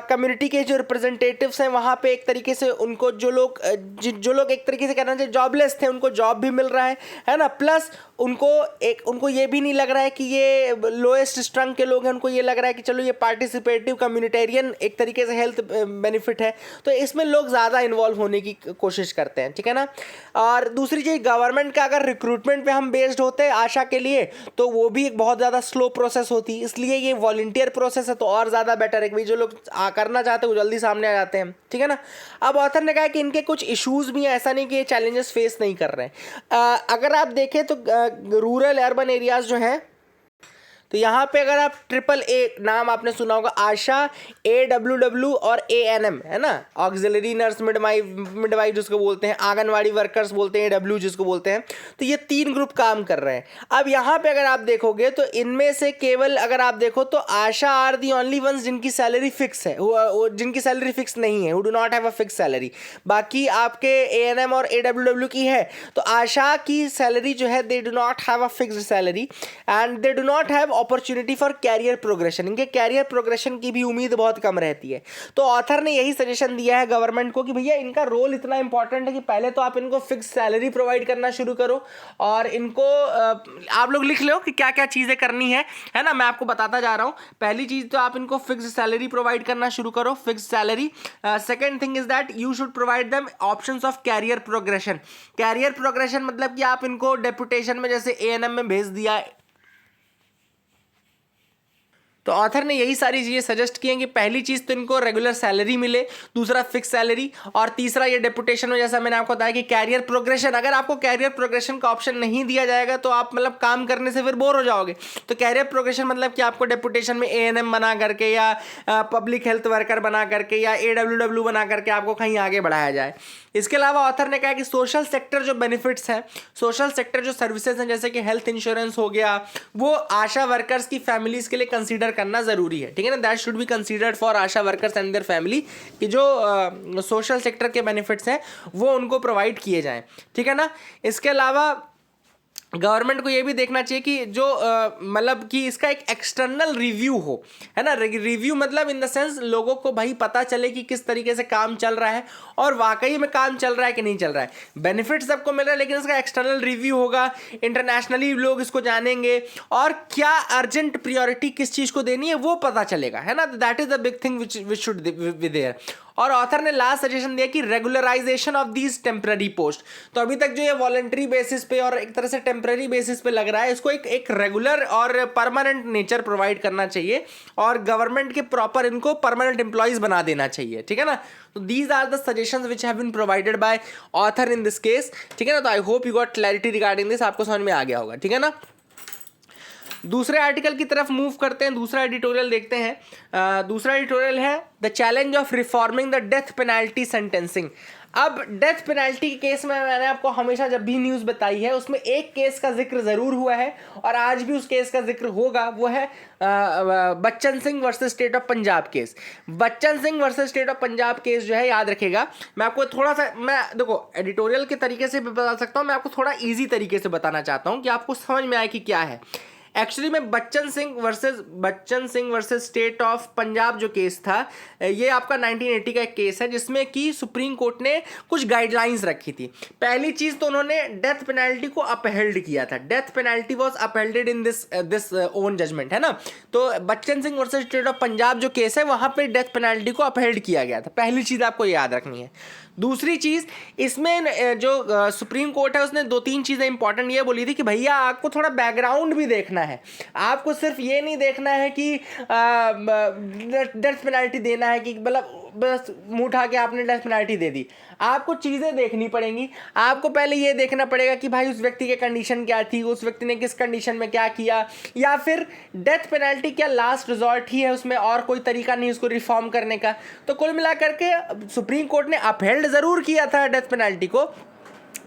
कम्युनिटी के जो रिप्रेजेंटेटिव्स हैं वहाँ पे एक तरीके से उनको जो लोग एक तरीके से कहना चाहिए जॉबलेस थे उनको जॉब भी मिल रहा है ना। प्लस उनको ये भी नहीं लग रहा है कि ये लोएस्ट स्ट्रंग के लोग हैं, उनको ये लग रहा है कि चलो ये पार्टिसिपेटिव कम्युनिटेरियन एक तरीके से हेल्थ बेनिफिट है, तो इसमें लोग ज़्यादा इन्वॉल्व होने की कोशिश करते हैं, ठीक है ना। और दूसरी चीज़, गवर्नमेंट का अगर रिक्रूटमेंट पे हम बेस्ड होते हैं आशा के लिए तो वो भी एक बहुत ज़्यादा स्लो प्रोसेस होती है, इसलिए ये वॉलंटियर प्रोसेस है तो और ज़्यादा बेटर है कि जो लोग करना चाहते हैं वो जल्दी सामने आ जाते हैं, ठीक है ना। अब ऑथर ने कहा कि इनके कुछ इश्यूज़ भी हैं, ऐसा नहीं कि ये चैलेंजेस फेस नहीं कर रहे हैं। अगर आप देखें तो रूरल अर्बन एरियाज़ जो हैं तो यहाँ पे अगर आप AAA नाम आपने सुना होगा, आशा, AWW और ANM, है ना, ऑक्सिलरी नर्स मिडवाइफ जिसको बोलते हैं, आंगनवाड़ी वर्कर्स बोलते हैं, AW जिसको बोलते हैं। तो ये 3 ग्रुप काम कर रहे हैं। अब यहाँ पे अगर आप देखोगे तो इनमें से केवल अगर आप देखो तो आशा आर दी ओनली वंस जिनकी सैलरी फिक्स है, जिनकी सैलरी फिक्स नहीं है, who do not have a fix salary. बाकी आपके ANM और AWW की है। तो आशा की सैलरी जो है they do not have a fixed salary and they do not have opportunity for career progression, इनके कैरियर प्रोग्रेशन की भी उम्मीद बहुत कम रहती है। तो ऑथर ने यही सजेशन दिया है गवर्नमेंट को कि भैया इनका रोल इतना इंपॉर्टेंट है कि पहले तो आप इनको फिक्स सैलरी प्रोवाइड करना शुरू करो, और इनको आप लोग लिख लो कि क्या क्या चीज़ें करनी है ना, मैं आपको बताता जा रहा हूँ। पहली चीज़ तो आप इनको फिक्स सैलरी प्रोवाइड करना शुरू करो, fix salary. Second thing is that you should provide them options of career progression. Career progression मतलब कि आप इनको डेपुटेशन में जैसे एएनएम में भेज दिया। तो ऑथर ने यही सारी चीज़ें सजेस्ट की हैं कि पहली चीज़ तो इनको रेगुलर सैलरी मिले, दूसरा फिक्स सैलरी, और तीसरा ये डेपुटेशन में जैसा मैंने आपको बताया कि कैरियर प्रोग्रेशन। अगर आपको कैरियर प्रोग्रेशन का ऑप्शन नहीं दिया जाएगा तो आप मतलब काम करने से फिर बोर हो जाओगे। तो कैरियर प्रोग्रेशन मतलब कि आपको डेपुटेशन में एएनएम बना करके या पब्लिक हेल्थ वर्कर बना करके या एडब्ल्यूडब्ल्यू बना करके आपको कहीं आगे बढ़ाया जाए। इसके अलावा ऑथर ने कहा कि सोशल सेक्टर जो बेनिफिट्स हैं, सोशल सेक्टर जो सर्विसेज हैं जैसे कि हेल्थ इंश्योरेंस हो गया, वो आशा वर्कर्स की फैमिलीज के लिए कंसीडर करना जरूरी है, ठीक है ना। That should be considered for Asha workers and their family, कि जो सोशल सेक्टर के बेनिफिट्स हैं वो उनको प्रोवाइड किए जाएं, ठीक है ना। इसके अलावा गवर्नमेंट को ये भी देखना चाहिए कि जो मतलब कि इसका एक एक्सटर्नल रिव्यू हो, है ना। रिव्यू मतलब इन द सेंस लोगों को भाई पता चले कि किस तरीके से काम चल रहा है और वाकई में काम चल रहा है कि नहीं चल रहा है। बेनिफिट सबको मिल रहा है लेकिन इसका एक्सटर्नल रिव्यू होगा, इंटरनेशनली लोग इसको जानेंगे और क्या अर्जेंट प्रियोरिटी किस चीज़ को देनी है वो पता चलेगा, है ना। That is the big thing which should be there. और ऑथर ने लास्ट सजेशन दिया कि regularisation of these temporary post. तो अभी तक जो ये वॉलंटरी बेसिस पे और एक तरह से टेम्पररी बेसिस पे लग रहा है, इसको एक रेगुलर और परमानेंट नेचर प्रोवाइड करना चाहिए और गवर्नमेंट के प्रॉपर इनको परमानेंट एम्प्लॉयज बना देना चाहिए, ठीक है ना। तो these are the suggestions which have been provided by author in this case, ठीक है ना। तो I hope you got clarity regarding this, आपको समझ में आ गया होगा, ठीक है ना। दूसरे आर्टिकल की तरफ मूव करते हैं, दूसरा एडिटोरियल देखते हैं। दूसरा एडिटोरियल है the challenge of reforming the death penalty sentencing. अब डेथ पेनाल्टी के केस में मैंने आपको हमेशा जब भी न्यूज़ बताई है उसमें एक केस का जिक्र ज़रूर हुआ है और आज भी उस केस का जिक्र होगा, वो है Bachchan Singh versus state of Punjab case. Bachchan Singh versus state of Punjab case जो है याद रखेगा, मैं आपको थोड़ा सा, मैं देखो एडिटोरियल के तरीके से भी बता सकता हूँ, मैं आपको थोड़ा ईजी तरीके से बताना चाहता हूँ कि आपको समझ में आए कि क्या है। एक्चुअली में Bachchan Singh versus state of Punjab जो केस था, ये आपका 1980 का एक केस है जिसमें कि सुप्रीम कोर्ट ने कुछ गाइडलाइंस रखी थी। पहली चीज़ तो उन्होंने डेथ पेनल्टी को अपहेल्ड किया था, death penalty was upheld in this own judgment, है ना। तो Bachan Singh versus state of Punjab जो केस है वहाँ पे डेथ पेनल्टी को अपहेल्ड किया गया था, पहली चीज़ आपको याद रखनी है। दूसरी चीज़ इसमें जो सुप्रीम कोर्ट है उसने दो तीन चीज़ें इंपॉर्टेंट ये बोली थी कि भैया आपको थोड़ा बैकग्राउंड भी देखना है, आपको सिर्फ ये नहीं देखना है कि डेथ पेनल्टी देना है कि मतलब बस मुंह उठा के आपने डेथ पेनल्टी दे दी। आपको चीज़ें देखनी पड़ेंगी, आपको पहले ये देखना पड़ेगा कि भाई उस व्यक्ति की कंडीशन क्या थी, उस व्यक्ति ने किस कंडीशन में क्या किया, या फिर डेथ पेनल्टी क्या लास्ट रिजॉर्ट ही है, उसमें और कोई तरीका नहीं उसको रिफॉर्म करने का। तो कुल मिलाकर के सुप्रीम कोर्ट ने अपहेल्ड ज़रूर किया था डेथ पेनल्टी को,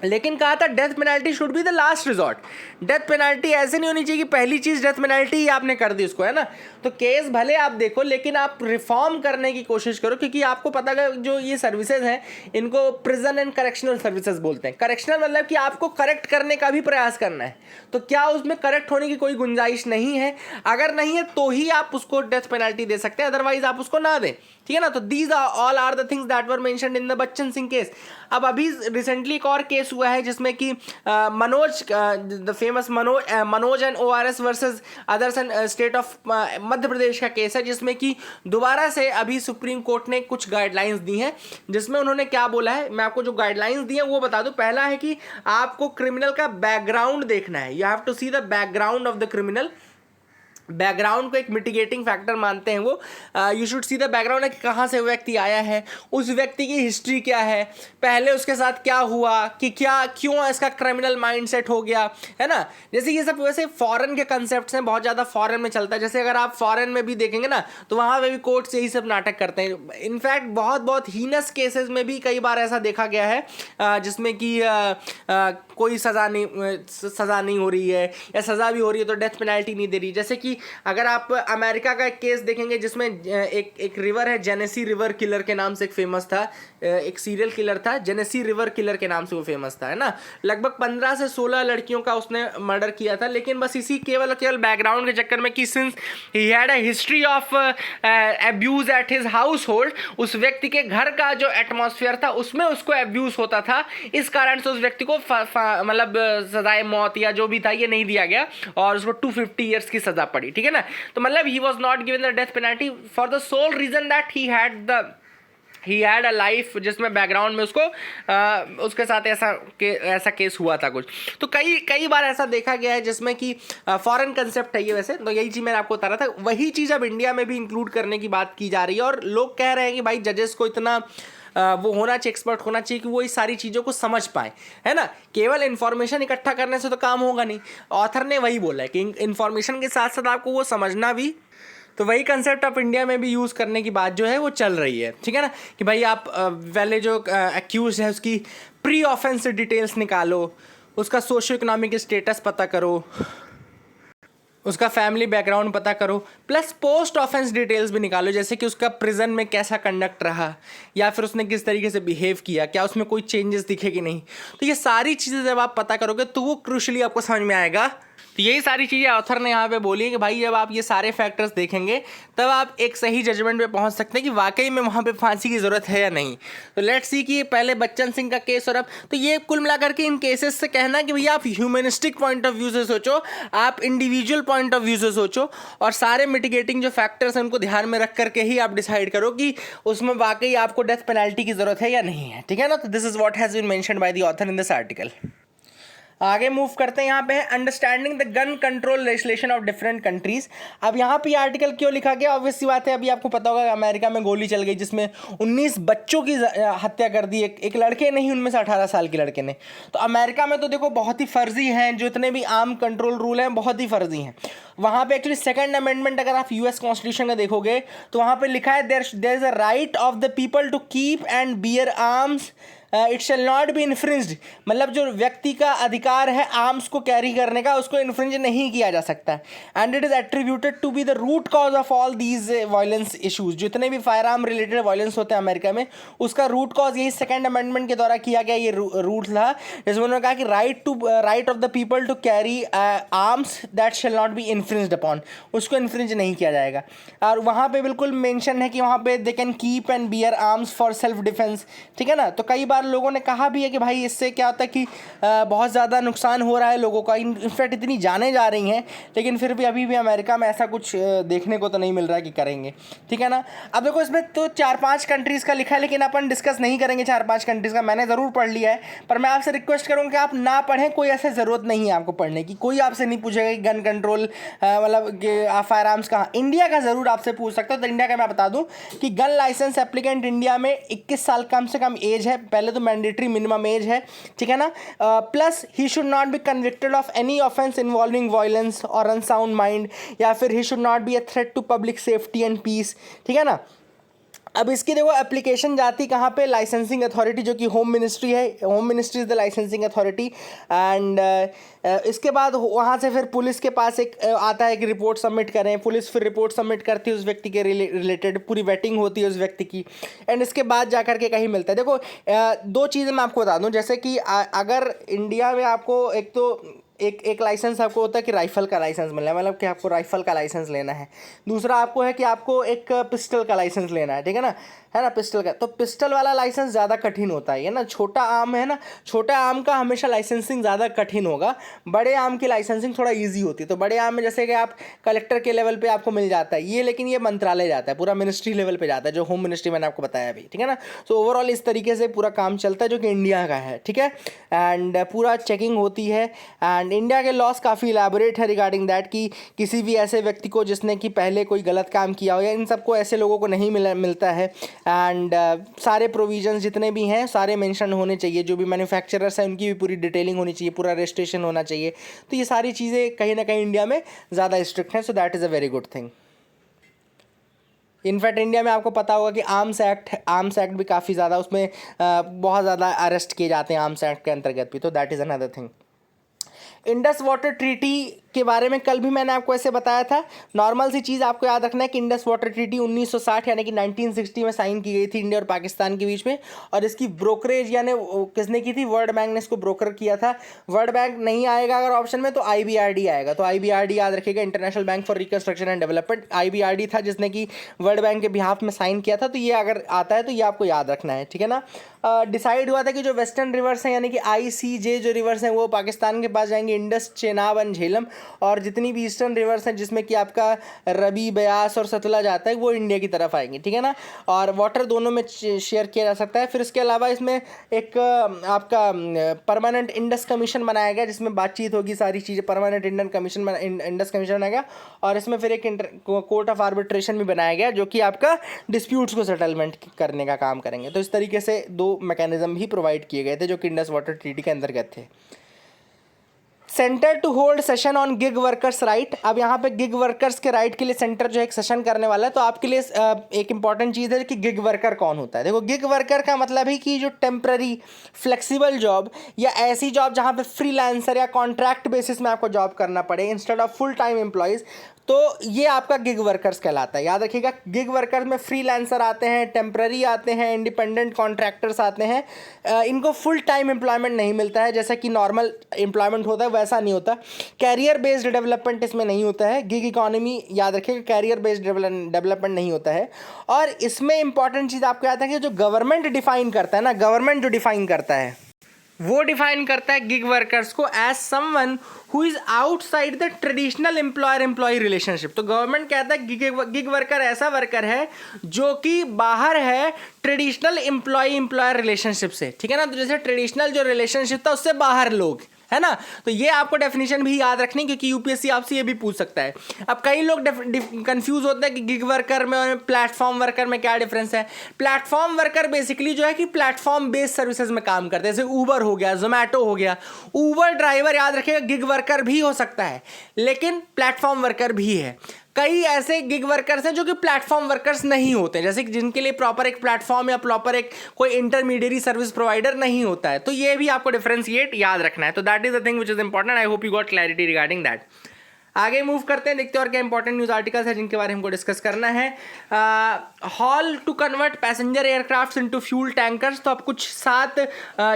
लेकिन कहा था death penalty should be the last resort. Death penalty ऐसे नहीं होनी चाहिए कि पहली चीज़ डेथ पेनल्टी ही आपने कर दी उसको, है ना। तो केस भले आप देखो लेकिन आप रिफॉर्म करने की कोशिश करो, क्योंकि आपको पता है जो ये सर्विसेज हैं इनको प्रिजन एंड करेक्शनल सर्विसेज बोलते हैं। करेक्शनल मतलब कि आपको करेक्ट करने का भी प्रयास करना है, तो क्या उसमें करेक्ट होने की कोई गुंजाइश नहीं है? अगर नहीं है तो ही आप उसको डेथ पेनल्टी दे सकते हैं, अदरवाइज आप उसको ना दें, ठीक है ना। तो these all are the things that were mentioned in the Bachchan Singh case. अब अभी रिसेंटली एक और केस हुआ है जिसमें कि Manoj, the famous Manoj and ORS versus others and state of Madhya Pradesh का केस है, जिसमें कि दोबारा से अभी सुप्रीम कोर्ट ने कुछ गाइडलाइंस दी हैं, जिसमें उन्होंने क्या बोला है, मैं आपको जो गाइडलाइंस दी हैं वो बता दूं। पहला है कि आपको क्रिमिनल का बैकग्राउंड देखना है, you have to see the background of the criminal. Background को एक मिटिगेटिंग फैक्टर मानते हैं वो, you should see the background है कि कहाँ से वो व्यक्ति आया है, उस व्यक्ति की हिस्ट्री क्या है, पहले उसके साथ क्या हुआ, कि क्या क्यों इसका क्रिमिनल माइंडसेट हो गया, है ना। जैसे ये सब वैसे फॉरेन के कंसेप्ट हैं, बहुत ज़्यादा फॉरेन में चलता है। जैसे अगर आप फॉरेन में भी देखेंगे ना तो वहाँ पे भी कोर्ट से यही सब नाटक करते हैं। इनफैक्ट बहुत हीनस केसेस में भी कई बार ऐसा देखा गया है जिसमें कि कोई सज़ा नहीं हो रही है या सज़ा भी हो रही है तो डेथ पेनल्टी नहीं दे रही। जैसे कि अगर आप अमेरिका का एक केस देखेंगे जिसमें एक रिवर है, जेनेसी रिवर किलर के नाम से एक फेमस था, एक सीरियल किलर था, जेनेसी रिवर किलर के नाम से वो फेमस था, है ना। लगभग 15 से 16 लड़कियों का उसने मर्डर किया था, लेकिन बस इसी केवल बैकग्राउंड के चक्कर में कि since he had a history of abuse at his house hold, उस व्यक्ति के घर का जो एटमॉस्फेयर था उसमें उसको अब्यूज होता था, इस कारण से उस व्यक्ति को मतलब सजाए मौत या जो भी था ये नहीं दिया गया और उसको 250 ईयर्स की सजा पड़ी, ठीक है ना। तो मतलब he was not given the death penalty for the sole reason that he had a life जिसमें बैकग्राउंड में उसको उसके साथ ऐसा केस हुआ था कुछ। तो कई बार ऐसा देखा गया है जिसमें कि फॉरेन कंसेप्ट है ये, वैसे तो यही चीज़ मैंने आपको बता रहा था, वही चीज़ अब इंडिया में भी इंक्लूड करने की बात की जा रही है। और लोग कह रहे हैं कि भाई जजेस को इतना वो होना चाहिए, एक्सपर्ट होना चाहिए कि वो इस सारी चीज़ों को समझ पाए, है ना। केवल इन्फॉर्मेशन इकट्ठा करने से तो काम होगा नहीं। ऑथर ने वही बोला है कि इन्फॉर्मेशन के साथ साथ आपको वो समझना भी, तो वही कंसेप्ट आप इंडिया में भी यूज़ करने की बात जो है वो चल रही है, ठीक है ना। कि भाई आप पहले जो एक्यूज है उसकी प्री ऑफेंस डिटेल्स निकालो, उसका सोशो इकोनॉमिक स्टेटस पता करो, उसका फैमिली बैकग्राउंड पता करो, प्लस पोस्ट ऑफेंस डिटेल्स भी निकालो, जैसे कि उसका प्रिजन में कैसा कंडक्ट रहा या फिर उसने किस तरीके से बिहेव किया, क्या उसमें कोई चेंजेस दिखे कि नहीं। तो ये सारी चीज़ें जब आप पता करोगे तो वो क्रूशली आपको समझ में आएगा। तो यही सारी चीज़ें ऑथर ने यहाँ पे बोली है कि भाई जब आप ये सारे फैक्टर्स देखेंगे तब आप एक सही जजमेंट पे पहुँच सकते हैं कि वाकई में वहाँ पे फांसी की ज़रूरत है या नहीं। तो लेट्स सी कि पहले बच्चन सिंह का केस और अब तो ये कुल मिलाकर के इन केसेस से कहना कि भैया आप ह्यूमनिस्टिक पॉइंट ऑफ व्यू से सोचो, आप इंडिविजुअल पॉइंट ऑफ व्यू से सोचो और सारे मिटिगेटिंग जो फैक्टर्स हैं उनको ध्यान में रख करके ही आप डिसाइड करो कि उसमें वाकई आपको डेथ पेनल्टी की ज़रूरत है या नहीं है, ठीक है ना। तो this is what has been mentioned by the author in this article. आगे मूव करते हैं, यहाँ पे है understanding the gun control legislation of different countries. अब यहाँ पे आर्टिकल क्यों लिखा गया, ऑब्वियस सी बात है, अभी आपको पता होगा अमेरिका में गोली चल गई जिसमें 19 बच्चों की हत्या कर दी, एक लड़के नहीं, उनमें से 18 साल के लड़के ने। तो अमेरिका में तो देखो बहुत ही फर्जी हैं, जितने भी आर्म कंट्रोल रूल हैं बहुत ही फर्जी हैं। वहाँ पे एक्चुअली सेकंड अमेंडमेंट अगर आप यूएस कॉन्स्टिट्यूशन का देखोगे तो वहाँ पे लिखा है there is a right of the people to keep and bear arms, it shall not be infringed, मतलब जो व्यक्ति का अधिकार है आर्म्स को कैरी करने का उसको इन्फ्रिंज नहीं किया जा सकता। And it is attributed to be the root cause of all these violence issues, जितने भी फायर आर्म रिलेटेड वायलेंस होते हैं अमेरिका में उसका रूट कॉज यही सेकंड अमेंडमेंट के द्वारा किया गया ये रूट था, जिसमें उन्होंने कहा कि right of the people to carry arms that shall not be infringed upon, उसको इन्फ्रिंज नहीं किया जाएगा। और वहाँ पे बिल्कुल मेंशन है कि वहाँ पे they can keep and bear arms for self defence, ठीक है ना। तो कई बार लोगों ने कहा भी है कि भाई इससे क्या होता है कि बहुत ज़्यादा नुकसान हो रहा है लोगों का, इनफैक्ट इतनी जानें जा रही हैं, लेकिन फिर भी अभी भी अमेरिका में ऐसा कुछ देखने को तो नहीं मिल रहा है कि करेंगे, ठीक है ना। अब देखो इसमें तो 4-5 कंट्रीज़ का लिखा है, लेकिन अपन डिस्कस नहीं करेंगे 4-5 कंट्रीज़ का, मैंने ज़रूर पढ़ लिया है, पर मैं आपसे रिक्वेस्ट करूँगा कि आप ना पढ़ें, कोई ऐसे ज़रूरत नहीं है आपको पढ़ने की, कोई आपसे नहीं पूछेगा कि गन कंट्रोल मतलब फायर आर्म्स कहाँ। इंडिया का ज़रूर आपसे पूछ सकता हो, तो इंडिया का मैं बता दूँ कि गन लाइसेंस एप्लीकेंट इंडिया में 21 साल कम से कम एज है, पहले तो मैंडेटरी मिनिमम एज है, ठीक है ना। Plus he should not be convicted of any offence involving violence और अनसाउंड माइंड, या फिर he should not be a threat to public safety and peace, ठीक है ना। अब इसकी देखो एप्लीकेशन जाती कहाँ पे, लाइसेंसिंग अथॉरिटी जो कि होम मिनिस्ट्री है, home ministry is the licensing authority. And इसके बाद वहाँ से फिर पुलिस के पास एक आता है कि रिपोर्ट सबमिट करें, पुलिस फिर रिपोर्ट सबमिट करती है उस व्यक्ति के रिलेटेड, पूरी वेटिंग होती है उस व्यक्ति की, एंड इसके बाद जा कर के कहीं मिलता है। देखो दो चीज़ें मैं आपको बता दूँ, जैसे कि अगर इंडिया में आपको एक तो एक लाइसेंस आपको होता है कि राइफ़ल का लाइसेंस मिलना है, मतलब कि आपको राइफ़ल का लाइसेंस लेना है। दूसरा आपको है कि आपको एक पिस्टल का लाइसेंस लेना है, ठीक है ना, पिस्टल का। तो पिस्टल वाला लाइसेंस ज़्यादा कठिन होता है ना, छोटा आम है ना, छोटा आम का हमेशा लाइसेंसिंग ज़्यादा कठिन होगा, बड़े आम की लाइसेंसिंग थोड़ा ईजी होती है। तो बड़े आम में जैसे कि आप कलेक्टर के लेवल पे आपको मिल जाता है ये, लेकिन ये मंत्रालय जाता है, पूरा मिनिस्ट्री लेवल पे जाता है, जो होम मिनिस्ट्री मैंने आपको बताया अभी, ठीक है ना। तो ओवरऑल इस तरीके से पूरा काम चलता है जो कि इंडिया का है, ठीक है। एंड पूरा चेकिंग होती है, एंड इंडिया के लॉस काफ़ी इलैबोरेट है रिगार्डिंग दैट कि किसी भी ऐसे व्यक्ति को जिसने कि पहले कोई गलत काम किया हो, या इन सबको ऐसे लोगों को नहीं मिलता है। एंड सारे प्रोविजंस जितने भी हैं सारे मेंशन होने चाहिए, जो भी मैन्युफैक्चरर्स हैं उनकी भी पूरी डिटेलिंग होनी चाहिए, पूरा रजिस्ट्रेशन होना चाहिए। तो ये सारी चीज़ें कहीं ना कहीं इंडिया में ज़्यादा स्ट्रिक्ट हैं, so that is a very good thing. In fact India में आपको पता होगा कि आर्म्स एक्ट भी काफ़ी ज़्यादा उसमें बहुत ज़्यादा अरेस्ट किए जाते हैं आर्म्स एक्ट के अंतर्गत भी, तो that is another thing. Indus water treaty के बारे में कल भी मैंने आपको ऐसे बताया था। नॉर्मल सी चीज़ आपको याद रखना है कि इंडस वाटर ट्रीटी 1960 यानी कि 1960 में साइन की गई थी इंडिया और पाकिस्तान के बीच में, और इसकी ब्रोकरेज यानी किसने की थी, वर्ल्ड बैंक ने इसको ब्रोकर किया था। वर्ल्ड बैंक नहीं आएगा अगर ऑप्शन में तो IBRD आएगा, तो IBRD याद रखिएगा, international bank for reconstruction and development. IBRD था जिसने कि वर्ल्ड बैंक के बिहाफ में साइन किया था, तो ये अगर आता है तो ये आपको याद रखना है, ठीक है ना। डिसाइड हुआ था कि जो वेस्टर्न रिवर्स हैं यानी कि ICJ जो रिवर्स हैं वो पाकिस्तान के पास जाएंगे, इंडस, चेनाब एंड झेलम, और जितनी भी ईस्टर्न रिवर्स हैं जिसमें कि आपका रबी, ब्यास और सतलज आता है वो इंडिया की तरफ आएंगे, ठीक है ना। और वाटर दोनों में शेयर किया जा सकता है। फिर इसके अलावा इसमें एक आपका परमानेंट इंडस कमीशन बनाया गया जिसमें बातचीत होगी, सारी चीज़ें, परमानेंट इंडस कमीशन बनाया गया, और इसमें फिर एक कोर्ट ऑफ आर्बिट्रेशन भी बनाया गया जो कि आपका डिस्प्यूट्स को सेटलमेंट करने का काम करेंगे। तो इस तरीके से दो मैकेनिज्म भी प्रोवाइड किए गए थे जो कि इंडस वाटर ट्रीटी के अंतर्गत थे। Centre to hold session on gig workers right. अब यहाँ पे गिग वर्कर्स के राइट के लिए सेंटर जो है एक सेशन करने वाला है। तो आपके लिए एक इंपॉर्टेंट चीज़ है कि गिग वर्कर कौन होता है। देखो, गिग वर्कर का मतलब है कि जो टेम्पररी फ्लेक्सिबल जॉब या ऐसी जॉब जहाँ पे फ्रीलांसर या कॉन्ट्रैक्ट बेसिस में आपको जॉब करना पड़े instead of full time employees, तो ये आपका गिग वर्कर्स कहलाता है। याद रखिएगा, गिग वर्कर्स में फ्रीलांसर आते हैं, टेम्पररी आते हैं, इंडिपेंडेंट कॉन्ट्रैक्टर्स आते हैं। इनको फुल टाइम एम्प्लॉयमेंट नहीं मिलता है जैसा कि नॉर्मल एम्प्लॉयमेंट होता है, वैसा नहीं होता। कैरियर बेस्ड डेवलपमेंट इसमें नहीं होता है। गिग इकोनॉमी, याद रखिएगा, कैरियर बेस्ड डेवलपमेंट नहीं होता है। और इसमें इंपॉर्टेंट चीज़ आपको याद है कि जो गवर्नमेंट डिफाइन करता है ना, गवर्नमेंट जो डिफाइन करता है वो डिफाइन करता है गिग वर्कर्स को as someone who is outside the traditional employer employ relationship. तो गवर्नमेंट कहता है गिग वर्कर ऐसा वर्कर है जो कि बाहर है ट्रेडिशनल एम्प्लॉय एम्प्लॉयर रिलेशनशिप से, ठीक है ना। तो जैसे ट्रेडिशनल जो रिलेशनशिप था उससे बाहर लोग, है ना। तो ये आपको डेफिनेशन भी याद रखनी, क्योंकि यूपीएससी आपसे ये भी पूछ सकता है। अब कई लोग कंफ्यूज होते हैं कि गिग वर्कर में और प्लेटफॉर्म वर्कर में क्या डिफरेंस है। प्लेटफॉर्म वर्कर बेसिकली जो है कि प्लेटफॉर्म बेस्ड सर्विसेज में काम करते हैं, जैसे ऊबर हो गया, जोमैटो हो गया। ऊबर ड्राइवर याद रखिएगा गिग वर्कर भी हो सकता है, लेकिन प्लेटफॉर्म वर्कर भी है। कई ऐसे गिग वर्कर्स हैं जो कि प्लेटफॉर्म वर्कर्स नहीं होते, जैसे कि जिनके लिए प्रॉपर एक प्लेटफॉर्म या प्रॉपर एक कोई इंटरमीडिएरी सर्विस प्रोवाइडर नहीं होता है। तो ये भी आपको डिफरेंशिएट याद रखना है। तो that is the thing which is important. I hope you got clarity regarding that. आगे मूव करते हैं, देखते हैं और क्या इंपॉर्टेंट न्यूज़ आर्टिकल्स है जिनके बारे में हमको डिस्कस करना है। How to convert passenger aircrafts into fuel tankers. तो अब कुछ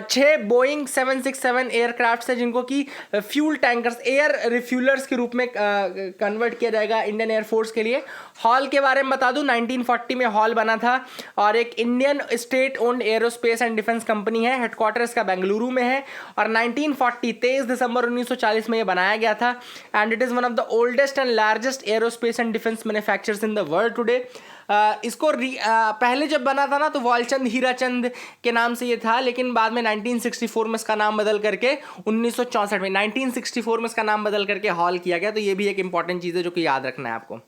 6 बोइंग 767 एयरक्राफ्ट्स हैं जिनको कि फ्यूल टैंकर्स, एयर रिफ्यूलर्स के रूप में कन्वर्ट किया जाएगा इंडियन एयरफोर्स के लिए। हॉल के बारे में बता दूं, 1940 में हॉल बना था और एक Indian state owned aerospace and defence company है। हेडक्वार्टर इसका बेंगलुरु में है और 1940 23 दिसंबर 1940 में ये बनाया गया था। And it is one of the oldest and largest aerospace and defence manufacturers in the world today. इसको पहले जब बना था ना तो वालचंद हीराचंद के नाम से ये था, लेकिन बाद में 1964 में इसका नाम बदल करके 1964 में 1964 में इसका नाम बदल करके हॉल किया गया। तो ये भी एक इंपॉर्टेंट चीज़ है जो कि याद रखना है आपको।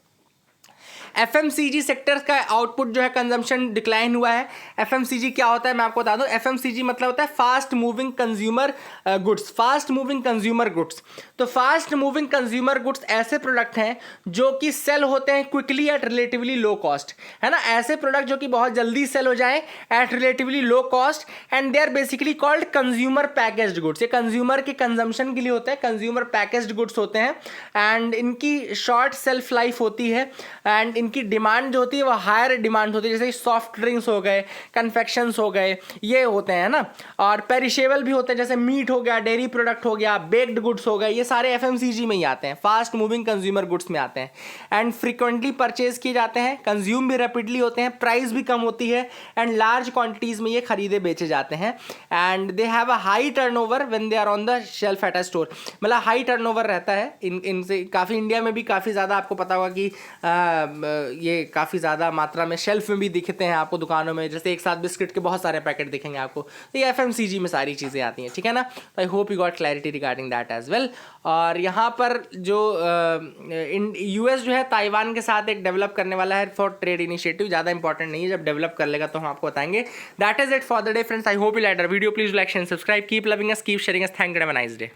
FMCG सेक्टर का आउटपुट जो है कंजम्पशन डिक्लाइन हुआ है। FMCG क्या होता है मैं आपको बता दूं। FMCG मतलब होता है fast moving consumer goods. Fast moving consumer goods, तो फास्ट मूविंग कंज्यूमर गुड्स ऐसे प्रोडक्ट हैं जो कि सेल होते हैं quickly at relatively low cost, है ना। ऐसे प्रोडक्ट जो कि बहुत जल्दी सेल हो जाए at relatively low cost, and they are basically called consumer packaged goods. ये कंज्यूमर के कंजम्पशन के लिए होते हैं, कंज्यूमर पैकेज्ड गुड्स होते हैं। एंड इनकी शॉर्ट सेल्फ लाइफ होती है एंड इनकी डिमांड जो होती है वो हायर डिमांड होती है, जैसे सॉफ्ट ड्रिंक्स हो गए, कन्फेक्शंस हो गए, ये होते हैं ना। और पेरिशेबल भी होते हैं, जैसे मीट हो गया, डेयरी प्रोडक्ट हो गया, बेक्ड गुड्स हो गए, ये सारे FMCG में ही आते हैं, फास्ट मूविंग कंज्यूमर गुड्स में आते हैं। एंड फ्रीक्वेंटली परचेज किए जाते हैं, कंज्यूम भी रैपिडली होते हैं, प्राइस भी कम होती है एंड लार्ज क्वांटिटीज में ये खरीदे बेचे जाते हैं। And they have a high turnover when they are on the shelf at a store, मतलब हाई टर्नओवर रहता है इनसे काफ़ी। इंडिया में भी काफ़ी ज़्यादा आपको पता होगा कि ये काफ़ी ज़्यादा मात्रा में शेल्फ में भी दिखते हैं आपको दुकानों में, जैसे एक साथ बिस्किट के बहुत सारे पैकेट दिखेंगे आपको। तो ये FMCG में सारी चीज़ें आती हैं, ठीक है ना। तो I hope you got clarity regarding that as well. और यहाँ पर जो US जो है ताइवान के साथ एक डेवलप करने वाला है फॉर ट्रेड इनिशिएटिव। ज़्यादा इंपॉर्टेंट नहीं है, जब डेवलप कर लेगा तो हम आपको बताएंगे। That is it for the day friends. I hope you like the video. Please like and subscribe. Keep loving us, keep sharing us. Thank you, have a nice day.